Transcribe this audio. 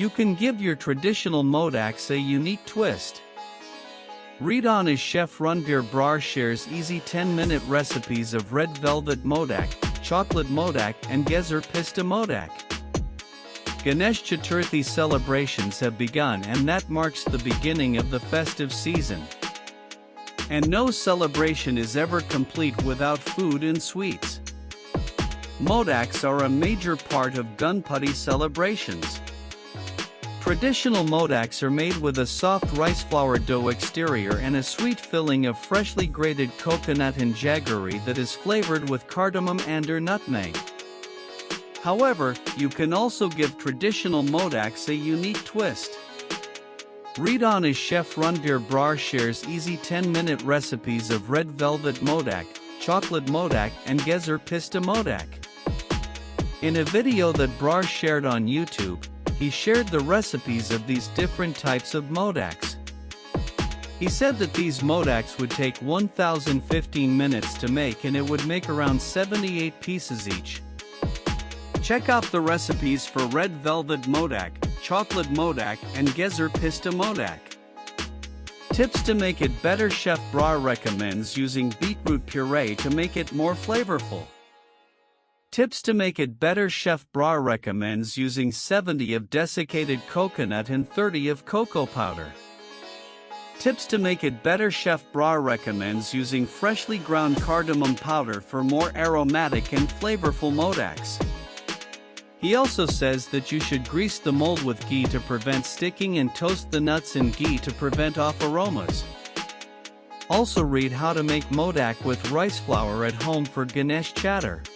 You can give your traditional modaks a unique twist. Read on as Chef Ranveer Brars shares easy 10-minute recipes of red velvet modak, chocolate modak and gezer pista modak. Ganesh Chaturthi celebrations have begun, and that marks the beginning of the festive season. And no celebration is ever complete without food and sweets. Modaks are a major part of Ganpati celebrations. Traditional modaks are made with a soft rice flour dough exterior and a sweet filling of freshly grated coconut and jaggery that is flavored with cardamom and/or nutmeg. However, you can also give traditional modaks a unique twist. Read on as Chef Ranveer Brars shares easy 10-minute recipes of red velvet modak, chocolate modak and gezer pista modak. In a video that Brars shared on YouTube, he shared the recipes of these different types of modaks. He said that these modaks would take 1015 minutes to make, and it would make around 78 pieces each. Check out the recipes for red velvet modak, chocolate modak and gezer pista modak. Tips to make it better: Chef Brars recommends using beetroot puree to make it more flavorful. Tips to make it better: Chef Brars recommends using 70 of desiccated coconut and 30 of cocoa powder. Tips to make it better: Chef Brars recommends using freshly ground cardamom powder for more aromatic and flavorful modaks. He also says that you should grease the mold with ghee to prevent sticking and toast the nuts in ghee to prevent off aromas. Also read how to make modak with rice flour at home for Ganesh Chaturthi.